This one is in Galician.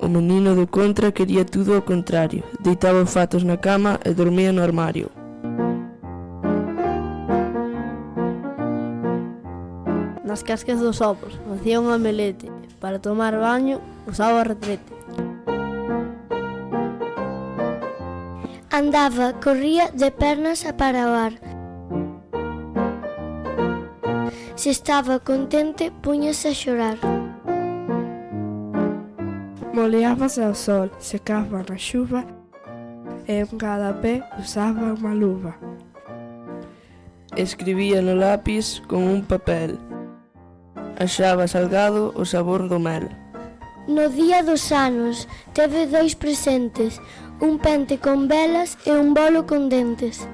O menino do contra quería tudo ao contrario. Deitaba os fatos na cama e dormía no armario. Nas cascas dos ovos facía un omelete. Para tomar baño usaba o retrete. Andaba, corría de pernas para o ar. Se estaba contente, púñase a xorar. Moleábase ao sol, secaba na xuva e en cada pé usaba unha luva. Escribía no lápis con un papel. Achaba salgado o sabor do mel. No día dos anos teve 2 presentes, un pente con velas e un bolo con dentes.